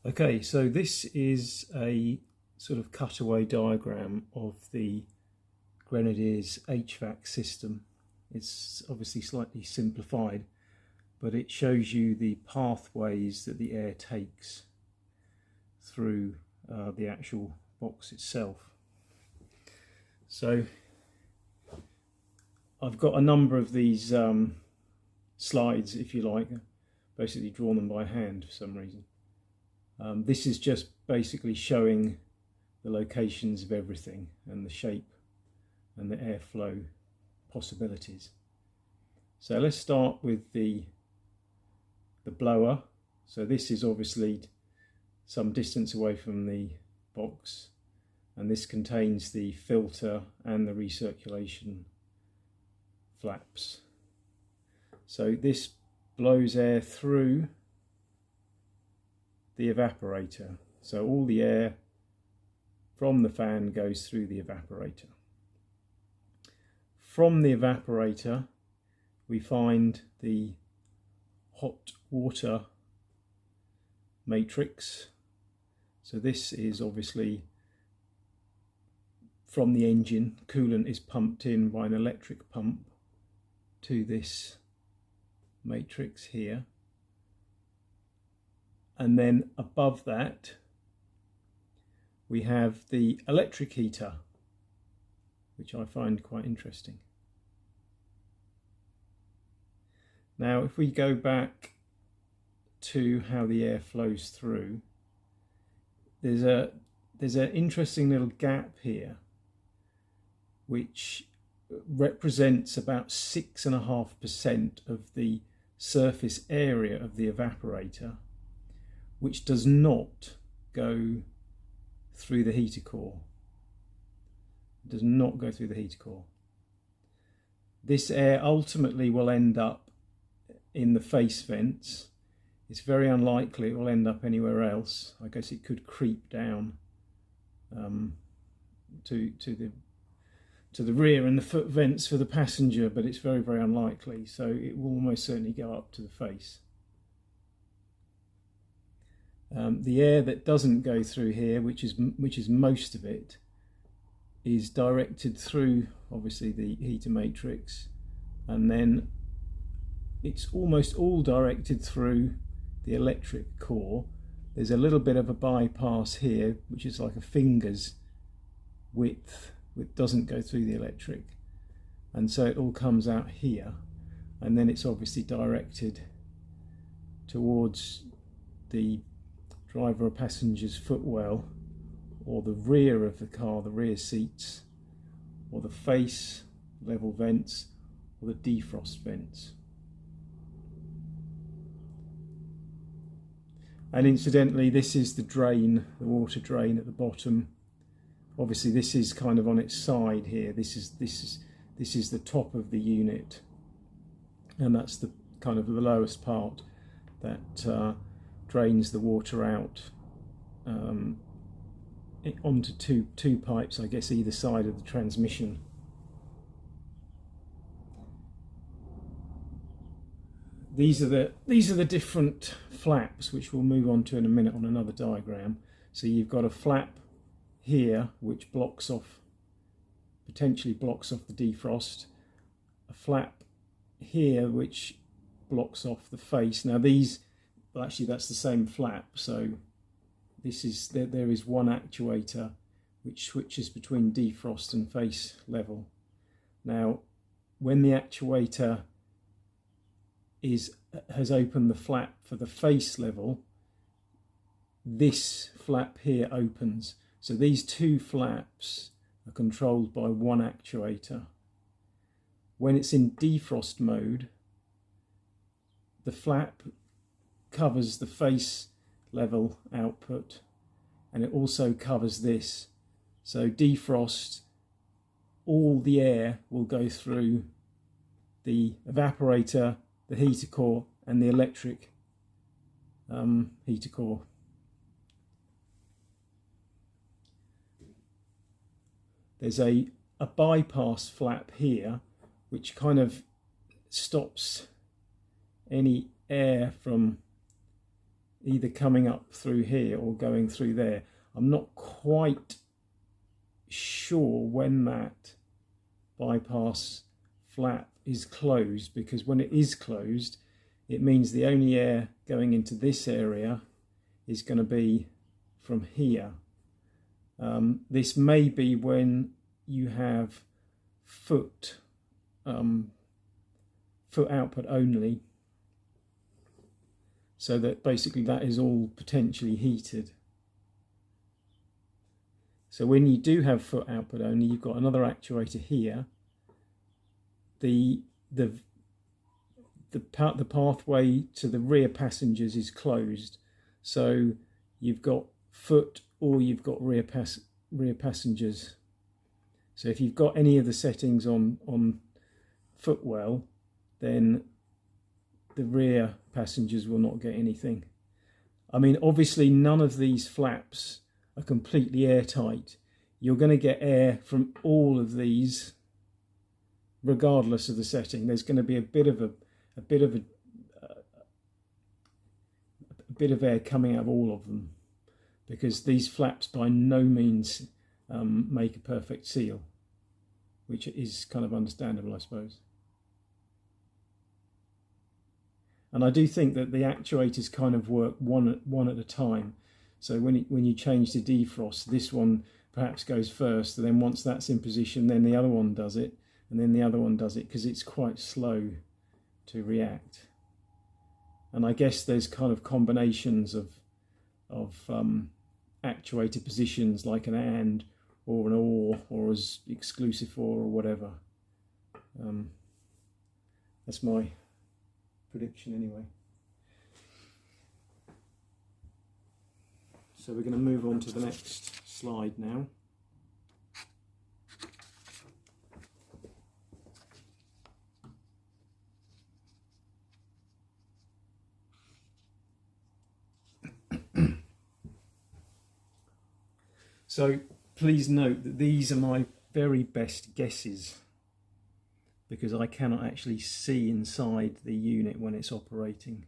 Okay, so this is a sort of cutaway diagram of the Grenadier's HVAC system. It's obviously slightly simplified, but it shows you the pathways that the air takes through the actual box itself. So I've got a number of these slides, if you like, basically drawn them by hand for some reason. This is just basically showing the locations of everything and the shape and the airflow possibilities. So let's start with the blower. So this is obviously some distance away from the box, and this contains the filter and the recirculation flaps. So this blows air through the evaporator. So all the air from the fan goes through the evaporator. From the evaporator we find the hot water matrix. So this is obviously from the engine. Coolant is pumped in by an electric pump to this matrix here. And then above that we have the electric heater, which I find quite interesting. Now if we go back to how the air flows through, there's an interesting little gap here which represents about 6.5% of the surface area of the evaporator, which does not go through the heater core. It does not go through the heater core. This air ultimately will end up in the face vents. It's very unlikely it will end up anywhere else. I guess it could creep down to the rear and the foot vents for the passenger, but it's very, very unlikely. So it will almost certainly go up to the face. The air that doesn't go through here, which is most of it, is directed through obviously the heater matrix, and then it's almost all directed through the electric core. There's a little bit of a bypass here, which is like a finger's width, which doesn't go through the electric, and so it all comes out here, and then it's obviously directed towards the driver or passenger's footwell, or the rear of the car, the rear seats, or the face level vents, or the defrost vents. And incidentally, this is the drain, the water drain at the bottom. Obviously this is kind of on its side here. This is the top of the unit, and that's the kind of the lowest part that drains the water out onto two pipes, I guess, either side of the transmission. These are the different flaps, which we'll move on to in a minute on another diagram. So you've got a flap here which potentially blocks off the defrost, a flap here which blocks off the face. Now these, well, actually that's the same flap, so there is one actuator which switches between defrost and face level. Now when the actuator has opened the flap for the face level, this flap here opens. So these two flaps are controlled by one actuator. When it's in defrost mode, the flap covers the face level output, and it also covers this. So defrost, all the air will go through the evaporator, the heater core, and the electric heater core. There's a bypass flap here which kind of stops any air from either coming up through here or going through there. I'm not quite sure when that bypass flap is closed, because when it is closed, it means the only air going into this area is going to be from here. This may be when you have foot output only, so that basically that is all potentially heated. So when you do have foot output only, you've got another actuator here. The pathway to the rear passengers is closed, so you've got foot or you've got rear passengers. So if you've got any of the settings on footwell, then the rear passengers will not get anything. I mean, obviously none of these flaps are completely airtight. You're going to get air from all of these regardless of the setting. There's going to be a bit of air coming out of all of them, because these flaps by no means make a perfect seal, which is kind of understandable, I suppose. And I do think that the actuators kind of work one at a time. So when you change to defrost, this one perhaps goes first, and then once that's in position, then the other one does it, and then the other one does it, because it's quite slow to react. And I guess there's kind of combinations of actuator positions, like an and or an or as exclusive for or whatever. That's my prediction anyway. So we're going to move on to the next slide now. So please note that these are my very best guesses, because I cannot actually see inside the unit when it's operating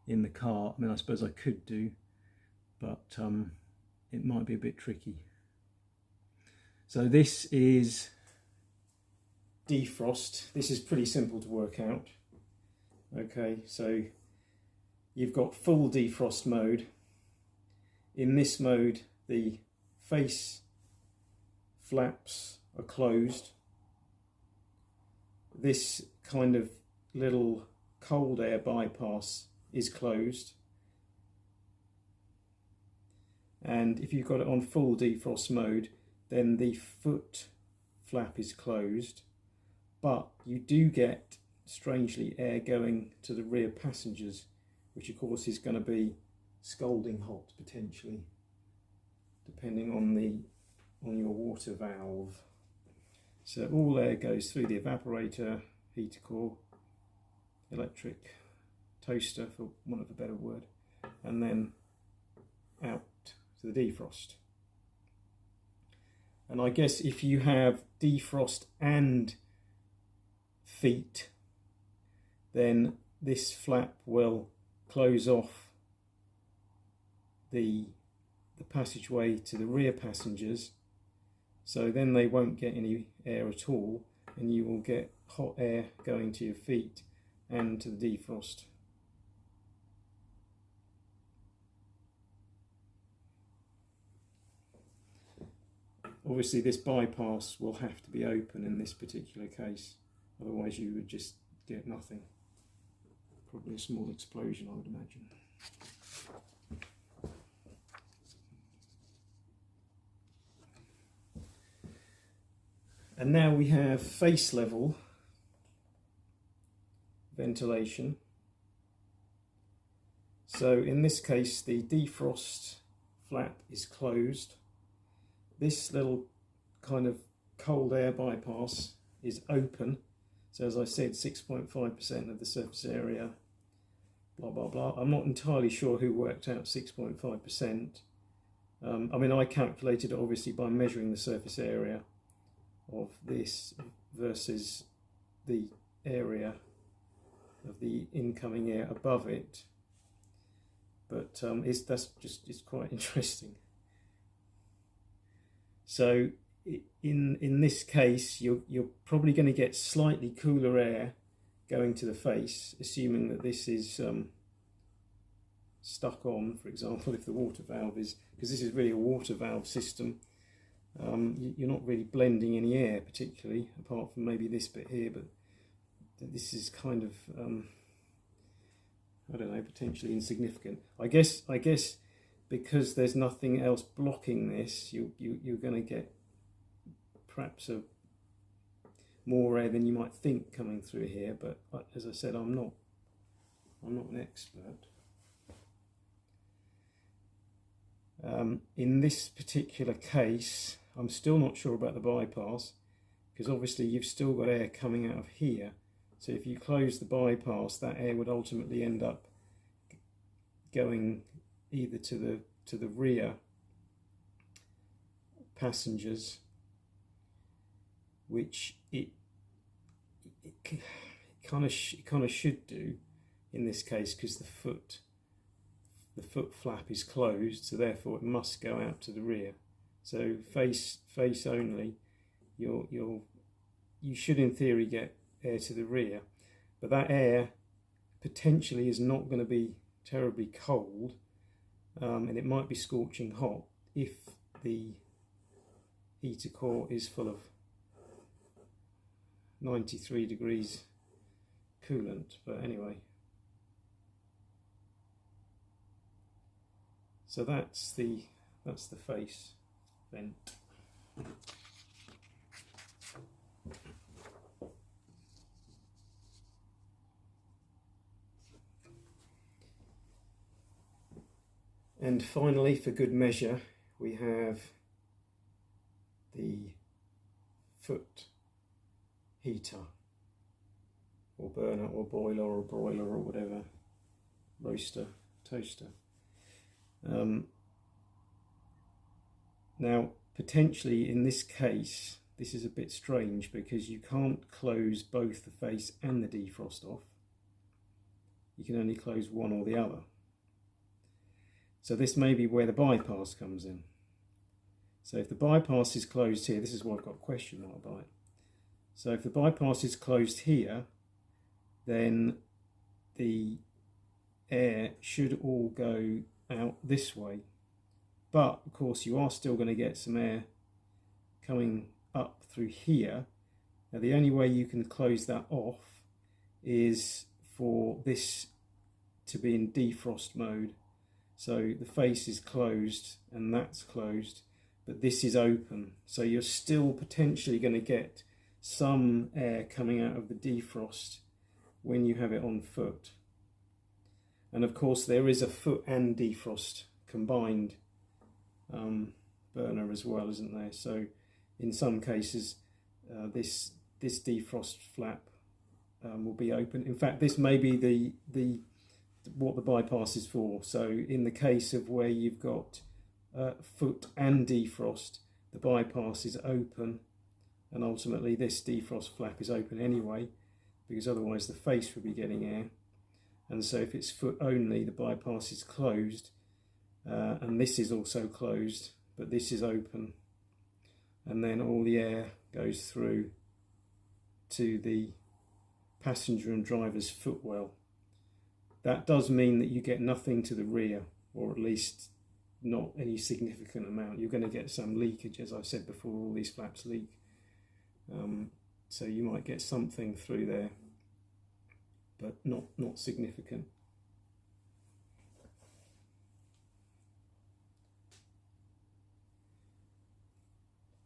in the car. I mean, I suppose I could do, but it might be a bit tricky. So this is defrost. This is pretty simple to work out. Okay, so you've got full defrost mode. In this mode, the face flaps are closed. This kind of little cold air bypass is closed. And if you've got it on full defrost mode, then the foot flap is closed, but you do get, strangely, air going to the rear passengers, which of course is going to be scalding hot potentially, depending on your water valve. So all air goes through the evaporator, heater core, electric toaster, for want of a better word, and then out to the defrost. And I guess if you have defrost and feet, then this flap will close off the passageway to the rear passengers, so then they won't get any air at all, and you will get hot air going to your feet and to the defrost. Obviously this bypass will have to be open in this particular case, otherwise you would just get nothing. Probably a small explosion, I would imagine. And now we have face level ventilation. So in this case, the defrost flap is closed. This little kind of cold air bypass is open. So as I said, 6.5% of the surface area, blah, blah, blah. I'm not entirely sure who worked out 6.5%. I mean, I calculated it obviously by measuring the surface area of this versus the area of the incoming air above it. but it's quite interesting. So in this case, you're probably going to get slightly cooler air going to the face, assuming that this is stuck on, for example, if the water valve is, because this is really a water valve system. You're not really blending any air particularly, apart from maybe this bit here, but this is kind of I don't know, potentially insignificant. I guess because there's nothing else blocking this, you're going to get perhaps more air than you might think coming through here. But as I said, I'm not an expert. In this particular case, I'm still not sure about the bypass, because obviously you've still got air coming out of here. So if you close the bypass, that air would ultimately end up going either to the rear passengers, which it kind of should do in this case, because the foot flap is closed, so therefore it must go out to the rear. So face only, you should in theory get air to the rear, but that air potentially is not going to be terribly cold, and it might be scorching hot if the heater core is full of 93 degrees coolant. But anyway, so that's the face vent. And finally, for good measure, we have the foot heater, or burner, or boiler, or broiler, or whatever, roaster, toaster. Now, potentially in this case, this is a bit strange because you can't close both the face and the defrost off. You can only close one or the other. So this may be where the bypass comes in. So if the bypass is closed here, this is why I've got a question mark by it. So if the bypass is closed here, then the air should all go out this way. But of course you are still going to get some air coming up through here. Now the only way you can close that off is for this to be in defrost mode. So the face is closed and that's closed, but this is open. So you're still potentially going to get some air coming out of the defrost when you have it on foot. And of course there is a foot and defrost combined burner as well, isn't there? So in some cases this defrost flap will be open. In fact, this may be what the bypass is for. So in the case of where you've got foot and defrost, the bypass is open, and ultimately this defrost flap is open anyway, because otherwise the face would be getting air. And so if it's foot only, the bypass is closed, and this is also closed, but this is open, and then all the air goes through to the passenger and driver's footwell. That does mean that you get nothing to the rear, or at least not any significant amount. You're going to get some leakage, as I said before, all these flaps leak. So you might get something through there, but not significant.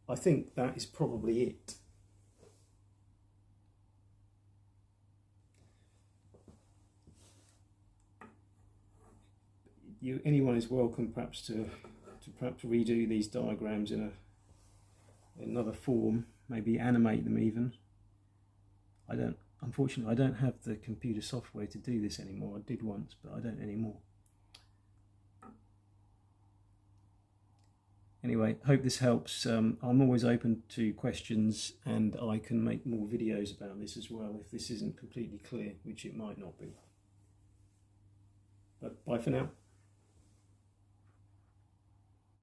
I think that is probably it. Anyone is welcome perhaps to perhaps redo these diagrams in another form, maybe animate them even. Unfortunately I don't have the computer software to do this anymore. I did once, but I don't anymore. Anyway, hope this helps. I'm always open to questions, and I can make more videos about this as well if this isn't completely clear, which it might not be. But bye for now.